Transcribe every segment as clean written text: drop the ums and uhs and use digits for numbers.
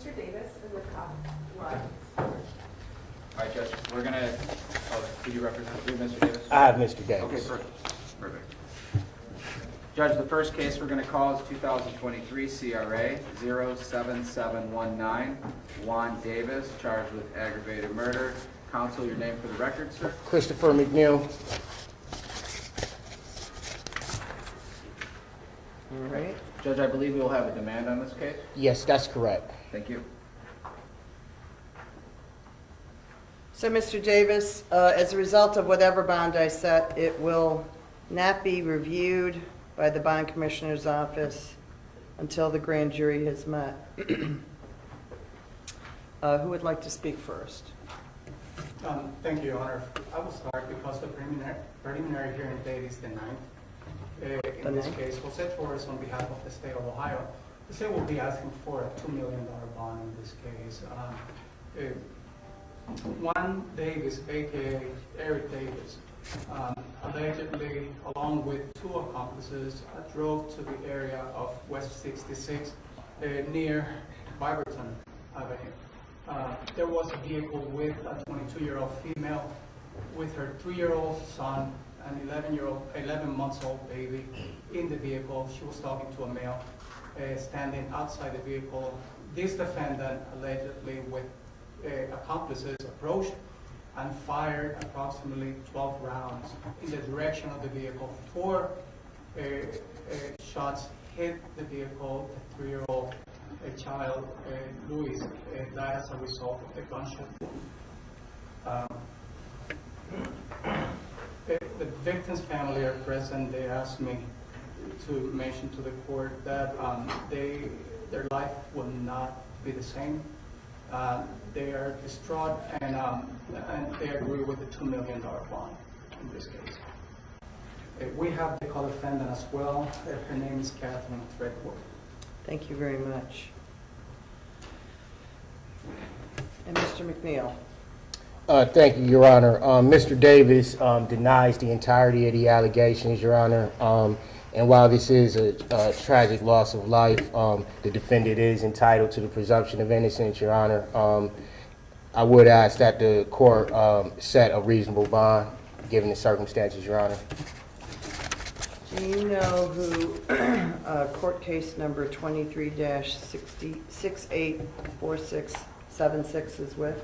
Mr. Davis and the cop. Live. All right, Judge, we're going to, do you represent you, Mr. Davis? I have Mr. Davis. Okay, perfect. Judge, the first case we're going to call is 2023 CRA 07719, Juan Davis, charged with aggravated murder. Counsel, your name for the record, sir? Christopher McNeil. All right. Judge, I believe we will have a demand on this case. Yes, that's correct. Thank you. So, Mr. Davis, as a result of whatever bond I set, it will not be reviewed by the bond commissioner's office until the grand jury has met. Who would like to speak first? Thank you, Your Honor. I will start because the preliminary hearing date is the 9th. In this case, Jose Torres, on behalf of the state of Ohio, the state will be asking for a $2 million bond in this case. Juan Davis, aka Eric Davis, allegedly, along with two accomplices, drove to the area of West 66 near Byberton Avenue. There was a vehicle with a 22-year-old female, with her 3-year-old son, an 11-month-old baby in the vehicle. She was talking to a male standing outside the vehicle. This defendant, allegedly with accomplices, approached and fired approximately 12 rounds in the direction of the vehicle. 4 shots hit the vehicle. The 3-year-old child, Luis, died as a result of the gunshot wound. The victim's family are present. They asked me to mention to the court that their life will not be the same. They are distraught, and they agree with the $2 million bond in this case. We have the co-defendant as well. Her name is Catherine Threadworth. Thank you very much. And Mr. McNeil. Thank you, Your Honor. Mr. Davis denies the entirety of the allegations, Your Honor. And while this is a tragic loss of life, the defendant is entitled to the presumption of innocence, Your Honor. I would ask that the court set a reasonable bond, given the circumstances, Your Honor. Do you know who court case number 23-684676 is with?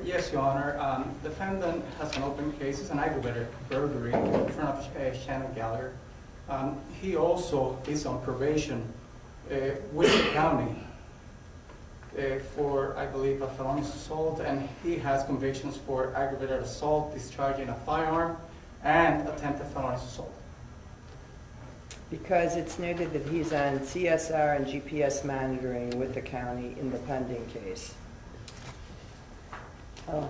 Yes, Your Honor. Defendant has an open case. It's an aggravated burglary in front of Shannon Gallagher. He also is on probation with the county for, I believe, a felonious assault, and he has convictions for aggravated assault, discharging a firearm, and attempted felonious assault. Because it's noted that he's on CSR and GPS monitoring with the county in the pending case. Oh.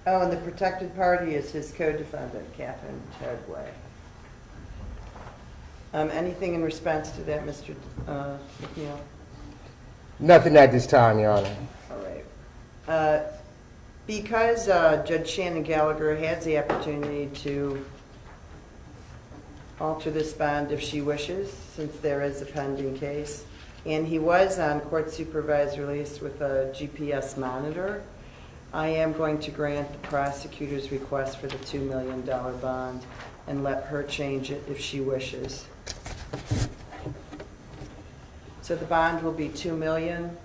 Oh, and the protected party is his co-defendant, Catherine Tedway. Anything in response to that, Mr. McNeil? Nothing at this time, Your Honor. All right. Because Judge Shannon Gallagher has the opportunity to alter this bond if she wishes, since there is a pending case, and he was on court supervised release with a GPS monitor, I am going to grant the prosecutor's request for the $2 million bond and let her change it if she wishes. So the bond will be $2 million.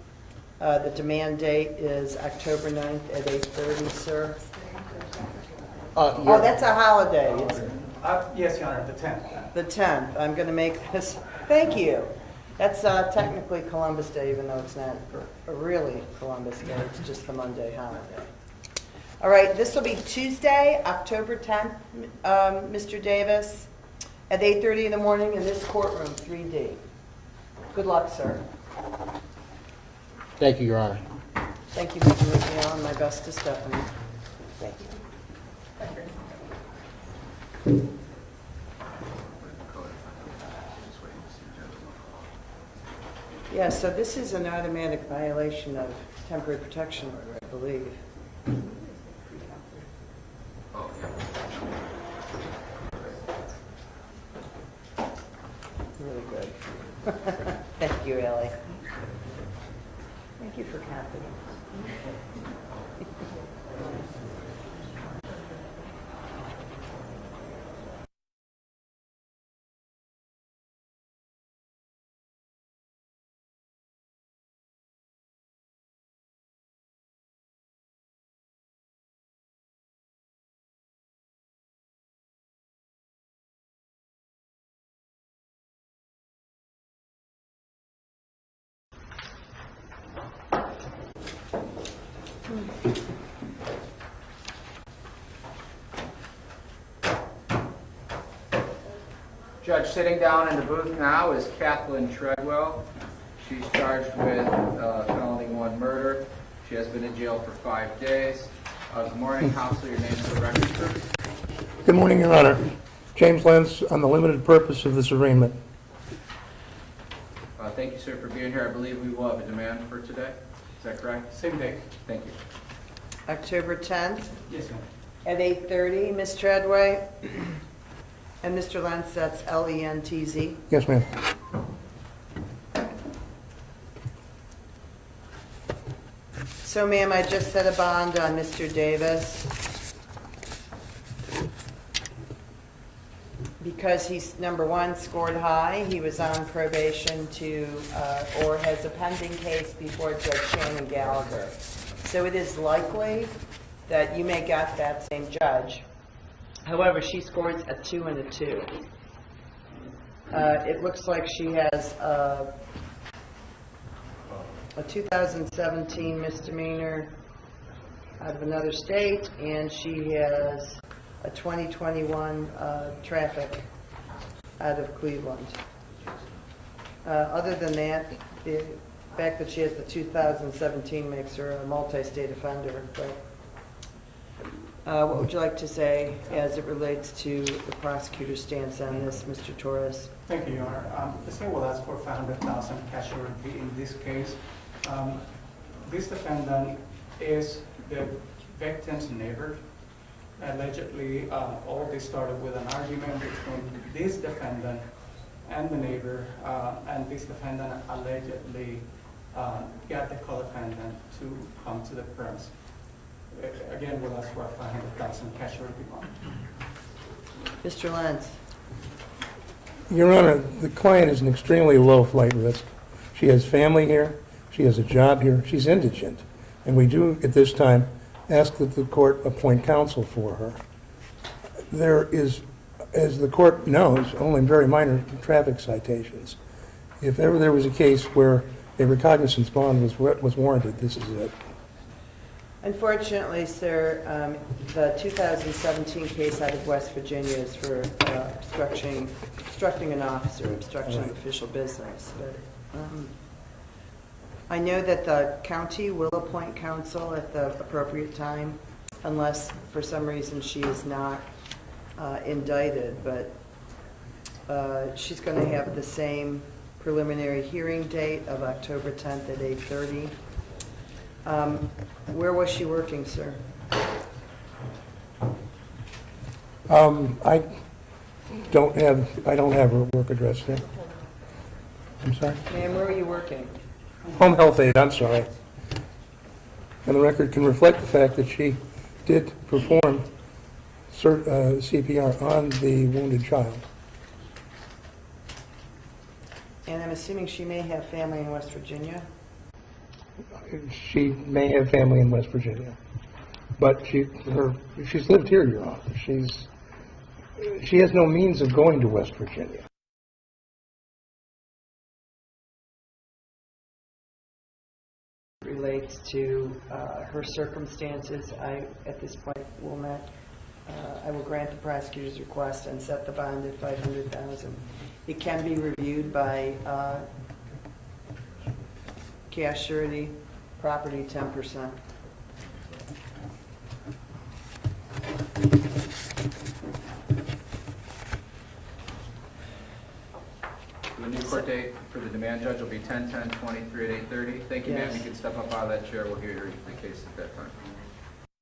The demand date is October 9th at 8:30, sir. Oh, that's a holiday. It's Yes, Your Honor, the 10th. the 10th. I'm going to make this, thank you. That's technically Columbus Day, even though it's not a really Columbus Day. It's just the Monday holiday. All right, this will be Tuesday, October 10th, Mr. Davis, at 8:30 in the morning in this courtroom, 3D. Good luck, sir. Thank you, Your Honor. Thank you, Mr. McNeil, and my best to Stephanie. Thank you. Yeah, so this is an automatic violation of temporary protection order, I believe. Thank you, Ellie. Thank you for confidence. Judge, sitting down in the booth now is Kathleen Treadwell. She's charged with felony 1 murder. She has been in jail for 5 days. Good morning, counsel. Your name for the record, sir. Good morning, Your Honor. James Lentz, on the limited purpose of this arraignment. Thank you, sir, for being here. I believe we will have a demand for today. Is that correct? Same day. Thank you. October 10th Yes, ma'am. at 8:30, Ms. Treadway. And Mr. Lentz, that's L-E-N-T-Z. Yes, ma'am. So, ma'am, I just set a bond on Mr. Davis. Because he's, number one, scored high, he was on probation to, or has a pending case before Judge Shannon Gallagher. So it is likely that you may get that same judge. However, she scores a 2 and a 2. It looks like she has a 2017 misdemeanor out of another state, and she has a 2021 traffic out of Cleveland. Other than that, the fact that she has the 2017 makes her a multi-state offender. But what would you like to say as it relates to the prosecutor's stance on this, Mr. Torres? Thank you, Your Honor. The state will ask for $500,000 cash surety in this case. This defendant is the victim's neighbor. Allegedly, all this started with an argument between this defendant and the neighbor, and this defendant allegedly got the co-defendant to come to the premise. Again, we'll ask for a $500,000 cash surety bond. Mr. Lentz. Your Honor, the client is an extremely low flight risk. She has family here. She has a job here. She's indigent. And we do, at this time, ask that the court appoint counsel for her. There is, as the court knows, only very minor traffic citations. If ever there was a case where a recognizance bond was warranted, this is it. Unfortunately, sir, the 2017 case out of West Virginia is for obstructing an officer, obstruction of official business. But I know that the county will appoint counsel at the appropriate time, unless for some reason she is not indicted. But she's going to have the same preliminary hearing date of October 10th at 8:30. Where was she working, sir? I don't have her work address there. I'm sorry? Ma'am, where were you working? Home health aide, I'm sorry. And the record can reflect the fact that she did perform CPR on the wounded child. And I'm assuming she may have family in West Virginia? She may have family in West Virginia, but she's lived here, Your Honor. She has no means of going to West Virginia. Relates to her circumstances, I, at this point, will not, I will grant the prosecutor's request and set the bond at $500,000. It can be reviewed by cash surety, property 10%. The new court date for the demand judge will be 10/10/23 at 8:30. Thank you, ma'am. Yes. You can step up out of that chair. We'll hear the case at that time.